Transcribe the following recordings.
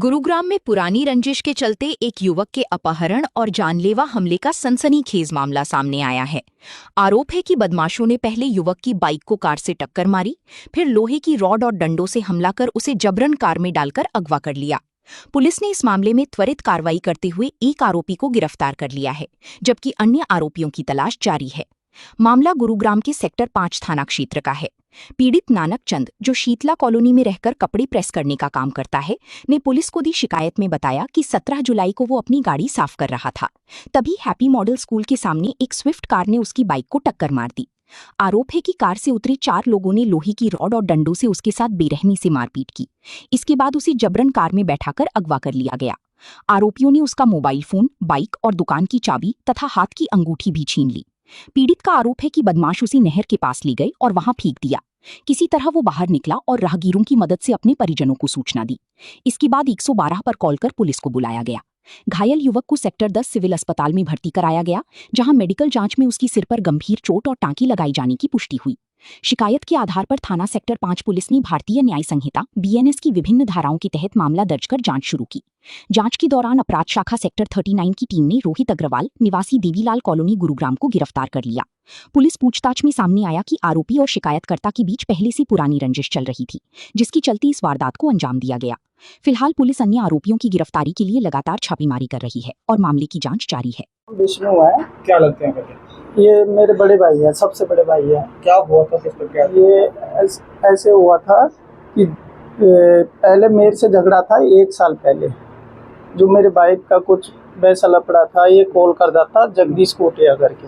गुरुग्राम में पुरानी रंजिश के चलते एक युवक के अपहरण और जानलेवा हमले का सनसनीखेज मामला सामने आया है। आरोप है कि बदमाशों ने पहले युवक की बाइक को कार से टक्कर मारी, फिर लोहे की रॉड और डंडों से हमला कर उसे जबरन कार में डालकर अगवा कर लिया। पुलिस ने इस मामले में त्वरित कार्रवाई करते हुए एक आरोपी को गिरफ्तार कर लिया है, जबकि अन्य आरोपियों की तलाश जारी है। मामला गुरुग्राम के सेक्टर 5 थाना क्षेत्र का है। पीड़ित नानक चंद, जो शीतला कॉलोनी में रहकर कपड़े प्रेस करने का काम करता है, ने पुलिस को दी शिकायत में बताया कि 17 जुलाई को वो अपनी गाड़ी साफ कर रहा था। तभी हैप्पी मॉडल स्कूल के सामने एक स्विफ्ट कार ने उसकी बाइक को टक्कर मार दी। आरोप है कि कार से उतरी 4 लोगों ने लोहे की रॉड और डंडों से उसके साथ बेरहमी से मारपीट की। इसके बाद उसे जबरन कार में बैठाकर अगवा कर लिया गया। आरोपियों ने उसका मोबाइल फोन, बाइक और दुकान की चाबी तथा हाथ की अंगूठी भी छीन ली। पीड़ित का आरोप है कि बदमाश उसी नहर के पास ले गए और वहां फेंक दिया। किसी तरह वो बाहर निकला और राहगीरों की मदद से अपने परिजनों को सूचना दी। इसके बाद 112 पर कॉल कर पुलिस को बुलाया गया। घायल युवक को सेक्टर 10 सिविल अस्पताल में भर्ती कराया गया, जहां मेडिकल जांच में उसकी सिर पर गंभीर चोट और टांकी लगाई जाने की पुष्टि हुई। शिकायत के आधार पर थाना सेक्टर 5 पुलिस ने भारतीय न्याय संहिता (BNS) की विभिन्न धाराओं के तहत मामला दर्ज कर जांच शुरू की। जांच के दौरान अपराध शाखा सेक्टर 39 की टीम ने रोहित अग्रवाल, निवासी देवीलाल कॉलोनी, गुरुग्राम को गिरफ्तार कर लिया। पुलिस पूछताछ में सामने आया कि आरोपी और शिकायतकर्ता के बीच पहले से पुरानी रंजिश चल रही थी, जिसके चलते इस वारदात को अंजाम दिया गया। फिलहाल पुलिस अन्य आरोपियों की गिरफ्तारी के लिए लगातार छापेमारी कर रही है और मामले की जांच जारी है। विष्णु है। क्या लगते हैं करके? ये मेरे बड़े भाई है, सबसे बड़े भाई है। क्या हुआ था, किस पर क्या? ये ऐसे हुआ था कि पहले मेरे से झगड़ा था 1 साल पहले। जो मेरे बाइक का कुछ पैसा लपड़ा था, ये कॉल करता था जगदीश कोटिया करके,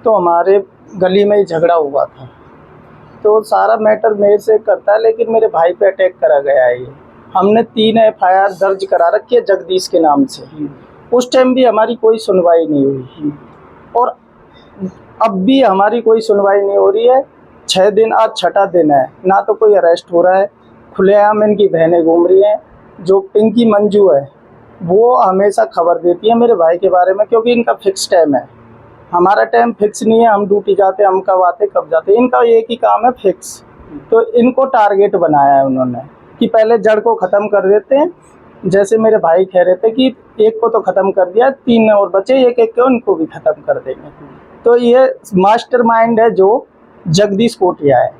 तो हमारे गली में ही झगड़ा हुआ था। तो सारा मैटर मेरे से करता है, लेकिन मेरे भाई पे अटैक करा गया है। ये हमने 3 FIR दर्ज करा रखी है जगदीश के नाम से। उस टाइम भी हमारी कोई सुनवाई नहीं हुई और अब भी हमारी कोई सुनवाई नहीं हो रही है। 6 दिन, आज 6ठा दिन है, ना तो कोई अरेस्ट हो रहा है। खुलेआम इनकी बहनें घूम रही हैं। जो पिंकी मंजू है, वो हमेशा खबर देती है मेरे भाई के बारे में, क्योंकि इनका फिक्स टाइम है। हमारा टाइम फिक्स नहीं है, हम ड्यूटी जाते हैं, हम कब आते कब जाते। इनका एक ही काम है, फिक्स। तो इनको टारगेट बनाया है उन्होंने कि पहले जड़ को ख़त्म कर देते हैं। जैसे मेरे भाई कह रहे थे कि एक को तो ख़त्म कर दिया, 3 और बचे, एक को उनको भी ख़त्म कर देंगे। तो ये मास्टरमाइंड है जो जगदीश कोटिया है।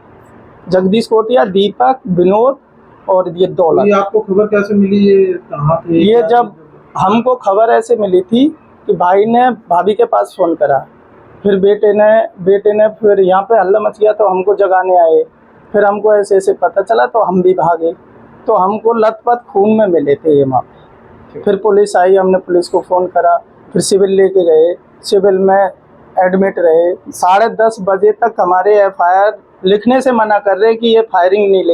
जगदीश कोटिया, दीपक, विनोद और ये दौलत। ये आपको खबर कैसे मिली? ये कहाँ थे? ये जब हमको खबर ऐसे मिली थी कि भाई ने भाभी के पास फ़ोन करा, फिर बेटे ने फिर यहाँ पे हल्ला मच गया तो हमको जगाने आए। फिर हमको ऐसे ऐसे पता चला तो हम भी भागे। तो हमको लथपथ खून में मिले थे ये वहाँ पे। फिर पुलिस आई, हमने पुलिस को फ़ोन करा, फिर सिविल लेके गए, सिविल में एडमिट रहे। 10:30 बजे तक हमारे FIR लिखने से मना कर रहे कि ये फायरिंग नहीं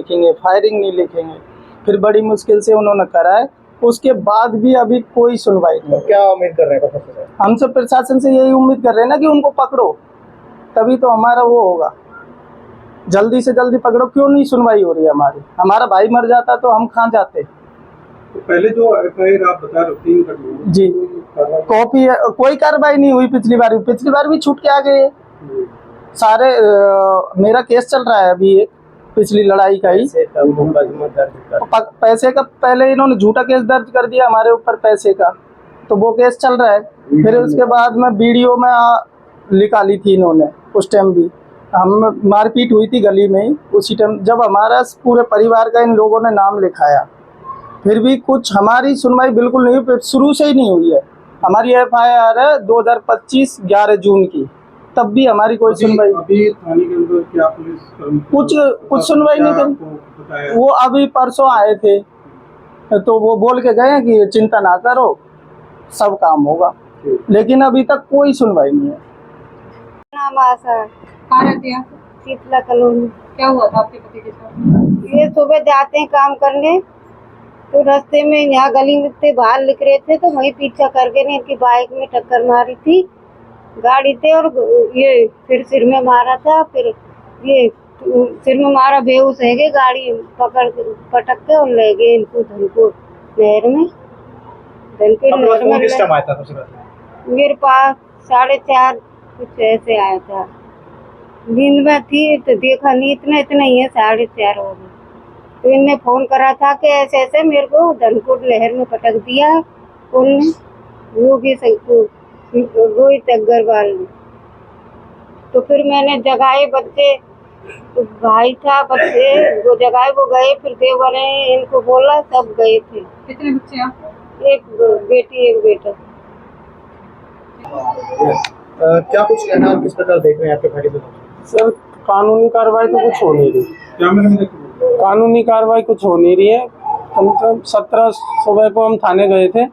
लिखेंगे। फिर बड़ी मुश्किल से उन्होंने कराए, उसके बाद भी अभी कोई सुनवाई नहीं। क्या उम्मीद कर रहे हैं? हमसे प्रशासन से यही उम्मीद कर रहे हैं ना कि उनको पकड़ो, तभी तो हमारा वो होगा। जल्दी से जल्दी पकड़ो। क्यों नहीं सुनवाई हो रही है हमारी? हमारा भाई मर जाता तो हम कहाँ जाते? तो पहले जो FIR आप बता रहे हो 3 घटना जी, कॉपी है, कोई कार्रवाई नहीं हुई। पिछली बार भी छूट के आ गए सारे। मेरा केस चल रहा है अभी एक पिछली लड़ाई का ही। पैसे का पहले इन्होंने झूठा केस दर्ज कर दिया हमारे ऊपर पैसे का, तो वो केस चल रहा है। फिर उसके बाद में वीडियो में निकाली थी इन्होंने। उस टाइम भी हम मारपीट हुई थी गली में ही, उसी टाइम जब हमारा पूरे परिवार का इन लोगों ने नाम लिखाया। फिर भी कुछ हमारी सुनवाई बिल्कुल नहीं हुई, शुरू से ही नहीं हुई है। हमारी FIR है 2025 11 जून की, तब भी हमारी कोई सुनवाई। अभी थाने के अंदर क्या पुलिस कुछ सुनवाई नहीं करी। वो अभी परसों आए थे तो वो बोल के गए कि चिंता ना करो, सब काम होगा, लेकिन अभी तक कोई सुनवाई नहीं है। नाम आशा। कहाँ रहती हैं? शीतला कॉलोनी। क्या हुआ था आपके पति के साथ? ये सुबह जाते हैं काम करने, तो रास्ते में यहाँ गली में से बाहर निकल रहे थे, तो वही पीछा करके ने इनकी बाइक में टक्कर मारी थी गाड़ी थे, और ये फिर सिर में मारा था। फिर ये सिर में मारा, बेहोश है गए, गाड़ी पटक के और ले गए इनको धनपुर नहर में। किस टाइम आया था? मेरे पास 4:30 कुछ ऐसे आया था। नींद में थी तो देखा नहीं, इतना ही है, 4:30 हो गए। तो इनने फोन करा था कि ऐसे ऐसे मेरे को धनकोट नहर में पटक दिया है पुल ने, रोहित अग्रवाल ने। तो फिर मैंने जगाए बच्चे, तो भाई था, बच्चे वो जगाए, वो गए, फिर देवर ने इनको बोला, सब गए थे। कितने बच्चे हैं आपके? एक बेटी एक बेटा। क्या कुछ कहना और किस प्रकार देख रहे हैं आपके भाई बहन? सर कानूनी कार्रवाई तो कुछ हो नहीं रही, कैमरे में देखो। कानूनी कार्रवाई कुछ हो नहीं रही है। कम से कम 17 सुबह को हम थाने गए थे,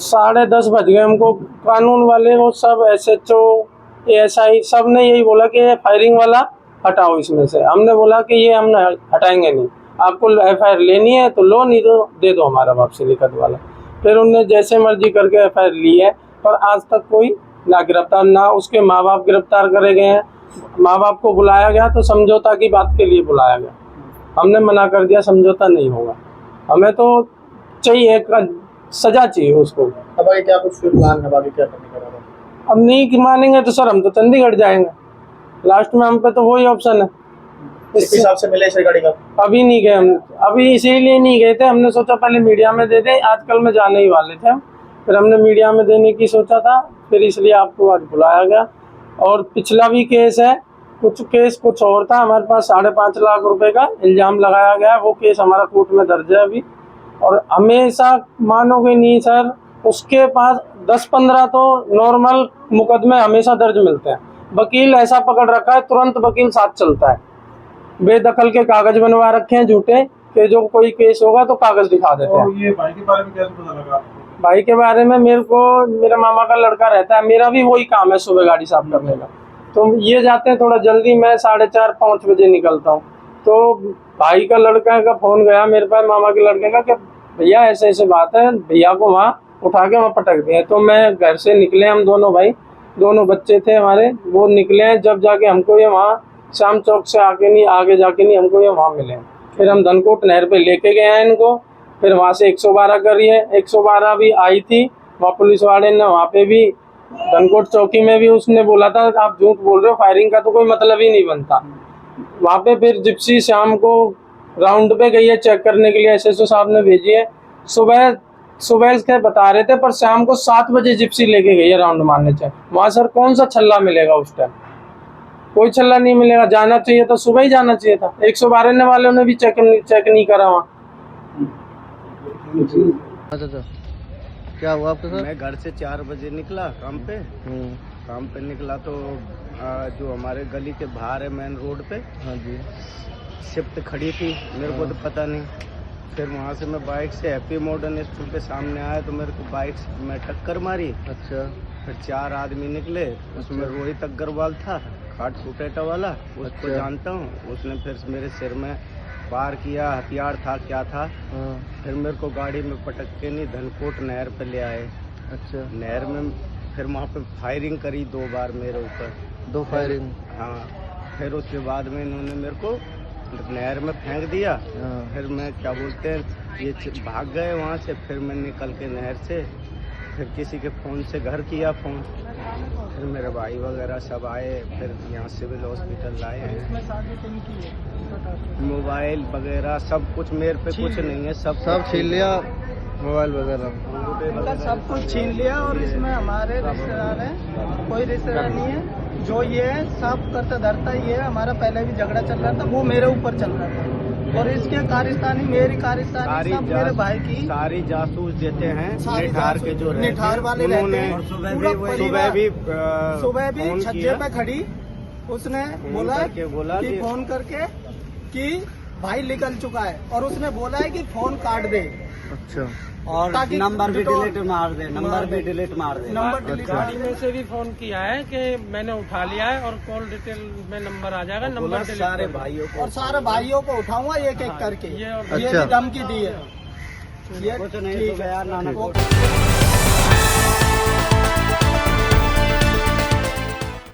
10:30 बज गए हमको। कानून वाले वो सब SHO ASI सब ने यही बोला कि फायरिंग वाला हटाओ इसमें से। हमने बोला कि ये हम हटाएंगे नहीं, आपको FIR लेनी है तो लो, नहीं तो दे दो हमारा वापसी लिखत वाला। फिर उनने जैसे मर्जी करके FIR ली है, पर आज तक कोई ना गिरफ्तार, ना उसके माँ बाप गिरफ्तार करे गए हैं। माँ बाप को बुलाया गया तो समझौता की बात के लिए बुलाया गया, हमने मना कर दिया, समझौता नहीं होगा। हमें तो चाहिए, सजा चाहिए उसको। अब आगे क्या कुछ प्लान है, आगे क्या करने का? अब नहीं मानेंगे तो सर हम तो चंडीगढ़ जाएंगे, लास्ट में हम पे तो वही ऑप्शन है। इस हिसाब से मिले इस गाड़ी का अभी नहीं गए हम, अभी इसीलिए नहीं गए थे, हमने सोचा पहले मीडिया में दे दें, आजकल में जाने ही वाले थे हम, फिर हमने मीडिया में देने की सोचा था, फिर इसलिए आपको आज बुलाया गया। और पिछला भी केस है, कुछ और था, हमारे पास 5.5 लाख रुपए का इल्जाम लगाया गया, वो केस हमारा कोर्ट में दर्ज है अभी। और हमेशा मानोगे नहीं सर, उसके पास 10-15 तो नॉर्मल मुकदमे हमेशा दर्ज मिलते हैं। वकील ऐसा पकड़ रखा है, तुरंत वकील साथ चलता है, बेदखल के कागज बनवा रखे हैं झूठे, कि जो कोई केस होगा तो कागज दिखा देते हैं। और ये भाई के बारे में कैसे पता लगा आपको? भाई के बारे में मेरा मामा का लड़का रहता है, मेरा भी वही काम है सुबह गाड़ी साफ करने का। तो ये जाते हैं थोड़ा जल्दी, मैं 4:30-5 बजे निकलता हूँ। तो भाई का लड़का का फोन गया मेरे पास, मामा के लड़के का, कि भैया ऐसे ऐसे बात है, भैया को वहाँ उठा के वहाँ पटक दिया। तो मैं घर से निकले, हम दोनों भाई, दोनों बच्चे थे हमारे, वो निकले, जब जाके हमको ये वहाँ शाम चौक से आगे जाके नहीं हमको ये वहाँ मिले। फिर हम धनकोट नहर पे लेके गए हैं इनको, फिर वहाँ से 112 करिए, 112 भी आई थी, वहाँ पुलिस वाले ने वहाँ पे भी धनकोट चौकी में भी उसने बोला था आप झूठ बोल रहे हो, फायरिंग का तो कोई मतलब ही नहीं बनता। वहाँ पे फिर जिप्सी शाम को राउंड पे गई है चेक करने के लिए, SHO साहब ने भेजी है। सुबह के बता रहे थे, पर शाम को 7 बजे जिप्सी लेके गई है राउंड मारने चेक। वहाँ सर कौन सा छल्ला मिलेगा उस टाइम, कोई छल्ला नहीं मिलेगा। जाना चाहिए था, सुबह ही जाना चाहिए था। 112 वालों ने भी चेक नहीं करा वहाँ। अच्छा, क्या हुआ आपके साथ? मैं घर से 4 बजे निकला काम पे। काम पे निकला तो जो हमारे गली के बाहर है मेन रोड पे, हाँ जी, शिफ्ट खड़ी थी, मेरे को तो पता नहीं। फिर वहाँ से मैं बाइक से हैप्पी मॉडर्न स्कूल के सामने आया तो मेरे को बाइक में टक्कर मारी। अच्छा, फिर 4 आदमी निकले, उसमें रोहित अग्रवाल था, खाट फुटेटा वाला, उसको जानता हूँ। उसने फिर मेरे सिर में वार किया, हथियार था क्या था। हाँ, फिर मेरे को गाड़ी में पटक के नहीं धनकोट नहर पे ले आए। अच्छा, नहर में फिर वहाँ पे फायरिंग करी 2 बार मेरे ऊपर। 2 फायरिंग? हाँ। फिर उसके बाद में इन्होंने मेरे को नहर में फेंक दिया। हाँ। फिर मैं क्या बोलते हैं, ये भाग गए वहाँ से। फिर मैं निकल के नहर से फिर किसी के फ़ोन से घर किया फ़ोन, फिर मेरे भाई वगैरह सब आए, फिर यहाँ सिविल हॉस्पिटल लाए हैं। मोबाइल वगैरह सब कुछ मेरे पे कुछ नहीं है, सब छीन लिया, मोबाइल वगैरह सब कुछ छीन लिया। और इसमें हमारे रिश्तेदार हैं, कोई रिश्तेदार नहीं है। जो ये सब करता धरता ये है, हमारा पहले भी झगड़ा चल रहा था, वो मेरे ऊपर चल रहा था। और इसके कारस्तानी, मेरी कारस्तानी सब मेरे भाई की सारी जासूस देते हैं, सारी निठार के जो निठार वाले रहते हैं। सुबह भी छज्जे पे खड़ी उसने बोला कि फोन करके कि भाई निकल चुका है, और उसने बोला है कि फोन काट दे। अच्छा, और नंबर भी डिलीट मार दे, नंबर भी डिलीट मार दे। गाड़ी में से भी फोन किया है कि मैंने उठा लिया है और कॉल डिटेल में नंबर आ जाएगा, नंबर सारे भाइयों को, और सारे भाइयों को उठाऊंगा एक एक करके। ये अच्छा, भी धमकी दी है। कुछ नहीं तो गया नाना को।